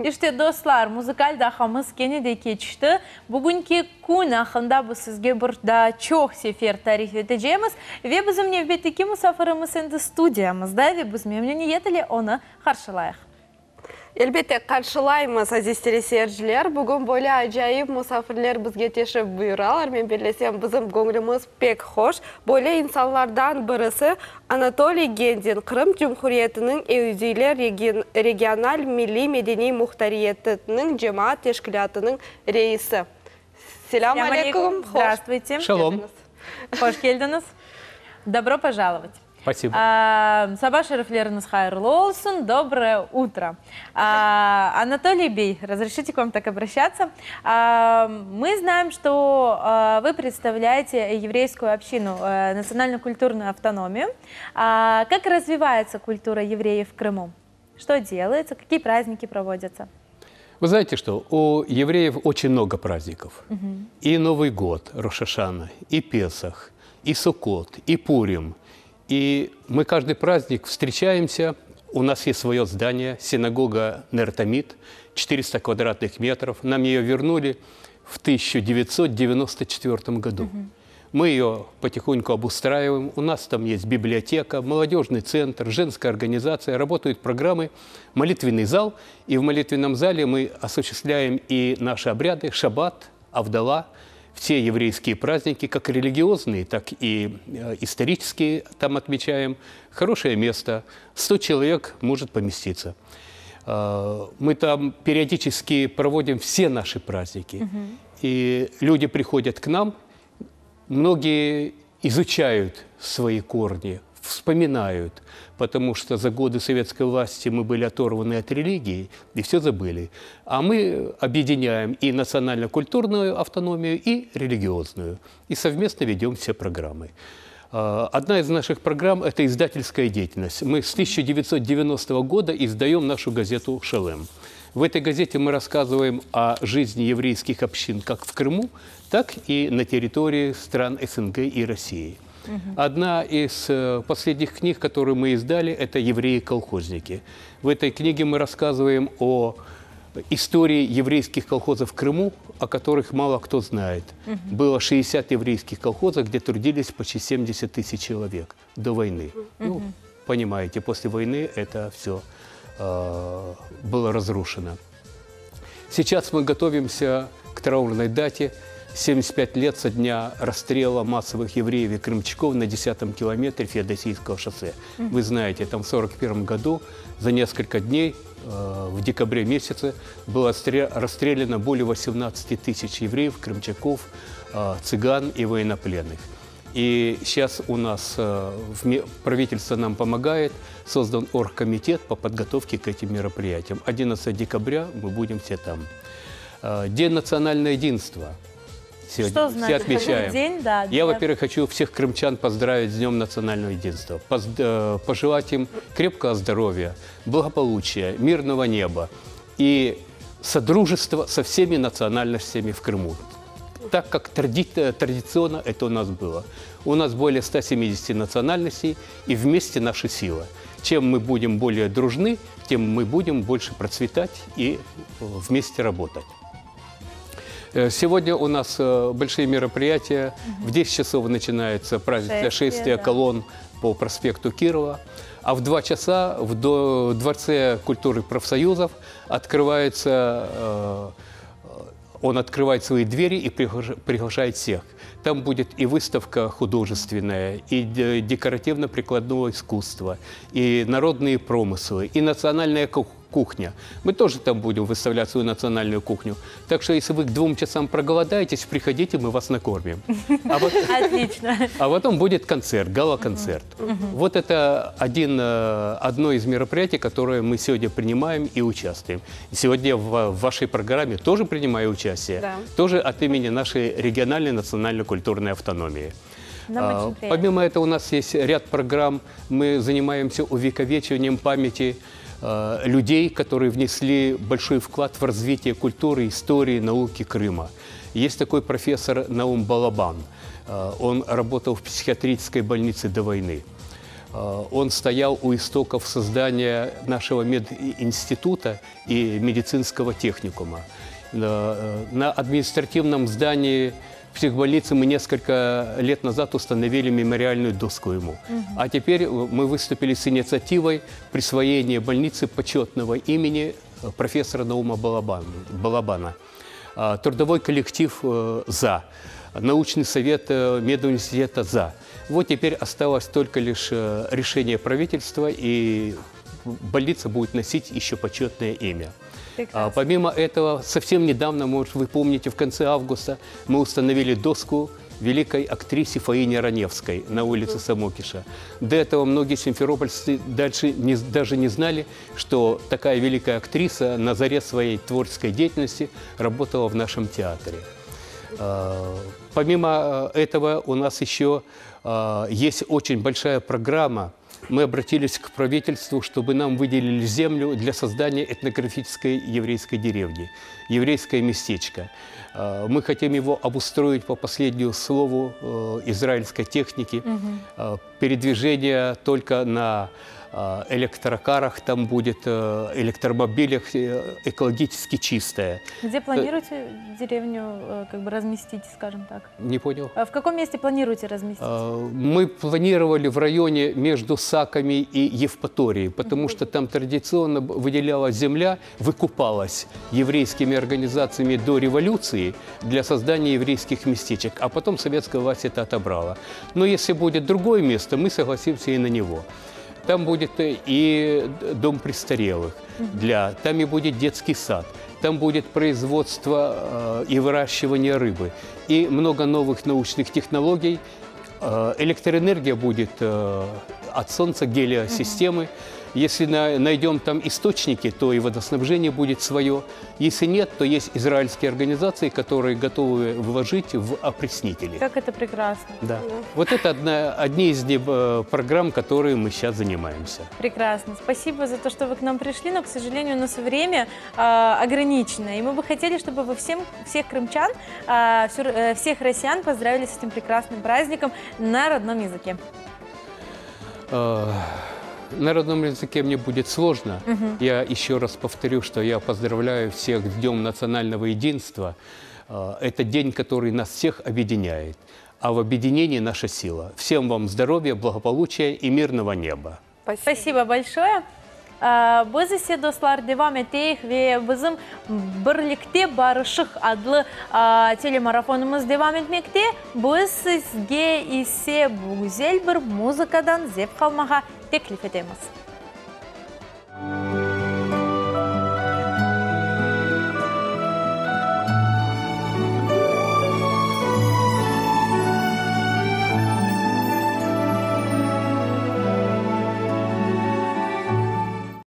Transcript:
İşte dostlar, müzikal dahamız gene de geçti. Bugünkü gün hakkında bu sizge burada çok sefer tarif edeceğimiz ve bizim növbetteki misafirimiz şimdi stüdyamızda ve biz memnuniyetle onu karşılayıq. Elbette karşılayımız aziz teleseyirciler. Bugün böyle acayip misafirler bizge teşrif buyuralar. Ben birleşsem bizim gönlümüz pek hoş. Böyle insanlardan birisi Anatoly Gendin, Kırım Cumhuriyeti'nin Evziler Regional Milli Medeni Muhtariyeti'nin Cemaat Teşkilatı'nın reisi. Selamun aleyküm. Здравствуйте. Шалом. Hoş geldiniz. Добро пожаловать. Спасибо. Sabah şerifleriniz hayırlı olsun. Доброе утро. Анатолий Бей, разрешите к вам так обращаться. Мы знаем, что вы представляете еврейскую общину, национально-культурную автономию. Как развивается культура евреев в Крыму? Что делается? Какие праздники проводятся? Вы знаете что, у евреев очень много праздников. И Новый год, Рош ха-Шана, и Песах, и Суккот, и Пурим. И мы каждый праздник встречаемся, у нас есть свое здание, синагога Нер Тамид, 400 квадратных метров. Нам ее вернули в 1994 году. Мы ее потихоньку обустраиваем, у нас там есть библиотека, молодежный центр, женская организация, работают программы, молитвенный зал. И в молитвенном зале мы осуществляем и наши обряды, шаббат, авдала, все еврейские праздники, как религиозные, так и исторические там отмечаем. Хорошее место, 100 человек может поместиться. Мы там периодически проводим все наши праздники. И люди приходят к нам, многие изучают свои корни, вспоминают, потому что за годы советской власти мы были оторваны от религии и все забыли. А мы объединяем и национально-культурную автономию, и религиозную. И совместно ведем все программы. Одна из наших программ – это издательская деятельность. Мы с 1990 года издаем нашу газету «Шалем». В этой газете мы рассказываем о жизни еврейских общин как в Крыму, так и на территории стран СНГ и России. Одна из последних книг, которую мы издали, это «Евреи-колхозники». В этой книге мы рассказываем о истории еврейских колхозов в Крыму, о которых мало кто знает. Было 60 еврейских колхозов, где трудились почти 70 тысяч человек до войны. Ну, понимаете, после войны это все было разрушено. Сейчас мы готовимся к траурной дате. 75 лет со дня расстрела массовых евреев и крымчаков на 10-м километре Феодосийского шоссе. Вы знаете, там в 1941 году за несколько дней, в декабре месяце, было расстреляно более 18 тысяч евреев, крымчаков, цыган и военнопленных. И сейчас у нас правительство нам помогает, создан оргкомитет по подготовке к этим мероприятиям. 11 декабря мы будем все там. День национального единства. Сегодня Что все значит отмечаем. день? Да, Я, во-первых, хочу всех крымчан поздравить с Днем национального единства, пожелать им крепкого здоровья, благополучия, мирного неба и содружества со всеми национальностями в Крыму. Так как традиционно это у нас было. У нас более 170 национальностей, и вместе наша сила. Чем мы будем более дружны, тем мы будем больше процветать и вместе работать. Сегодня у нас большие мероприятия. В 10 часов начинается праздничное шествие колонн по проспекту Кирова. А в 2 часа в Дворце культуры профсоюзов он открывает свои двери и приглашает всех. Там будет и выставка художественная, и декоративно-прикладное искусство, и народные промыслы, и национальная кухня. Мы тоже там будем выставлять свою национальную кухню. Так что, если вы к 2 часам проголодаетесь, приходите, мы вас накормим. Отлично. А потом будет концерт, гала-концерт. Вот это одно из мероприятий, которые мы сегодня принимаем и участвуем. И сегодня в вашей программе тоже принимаю участие. Да. Тоже от имени нашей региональной национально-культурной автономии. Нам очень приятно. Помимо этого у нас есть ряд программ. Мы занимаемся увековечиванием памяти людей, которые внесли большой вклад в развитие культуры, истории, науки Крыма. Есть такой профессор Наум Балабан. Он работал в психиатрической больнице до войны. Он стоял у истоков создания нашего мединститута и медицинского техникума. На административном здании психбольницы мы несколько лет назад установили мемориальную доску ему. А теперь мы выступили с инициативой присвоения больнице почетного имени профессора Наума Балабана. Трудовой коллектив «За». Научный совет медуниверситета «За». Вот теперь осталось только лишь решение правительства, и больница будет носить еще почетное имя. Помимо этого, совсем недавно, может, вы помните, в конце августа мы установили доску великой актрисе Фаине Раневской на улице Самокиша. До этого многие симферопольцы даже не знали, что такая великая актриса на заре своей творческой деятельности работала в нашем театре. Помимо этого, у нас еще есть очень большая программа. Мы обратились к правительству, чтобы нам выделили землю для создания этнографической еврейской деревни, еврейское местечко. Мы хотим его обустроить по последнему слову израильской техники. Передвижение только на электрокарах, там будет электромобилях, экологически чистое. Где планируете деревню как бы разместить, скажем так? Не понял. В каком месте планируете разместить? Мы планировали в районе между Саками и Евпаторией, потому что там традиционно выделялась земля, выкупалась еврейскими организациями до революции для создания еврейских местечек, а потом советская власть это отобрала. Но если будет другое место, мы согласимся и на него. Там будет и дом престарелых, там и будет детский сад, там будет производство и выращивание рыбы, и много новых научных технологий. Электроэнергия будет от солнца, гелиосистемы. Если найдем там источники, то и водоснабжение будет свое. Если нет, то есть израильские организации, которые готовы вложить в опреснители. Как это прекрасно. Да. Вот это одни из программ, которые мы сейчас занимаемся. Прекрасно. Спасибо за то, что вы к нам пришли, но, к сожалению, у нас время ограничено. И мы бы хотели, чтобы вы всех крымчан, всех россиян поздравили с этим прекрасным праздником на родном языке. На родном языке мне будет сложно. Я еще раз повторю, что я поздравляю всех с Днем национального единства. Это день, который нас всех объединяет. А в объединении наша сила. Всем вам здоровья, благополучия и мирного неба. Спасибо большое. Biz ise dostlar devam ettik ve bizim Birlikte Barışık adlı telemarafonumuz devam etmekte. Biz sizge ise bu güzel bir muzikadan zevk almağa teklif edemiz.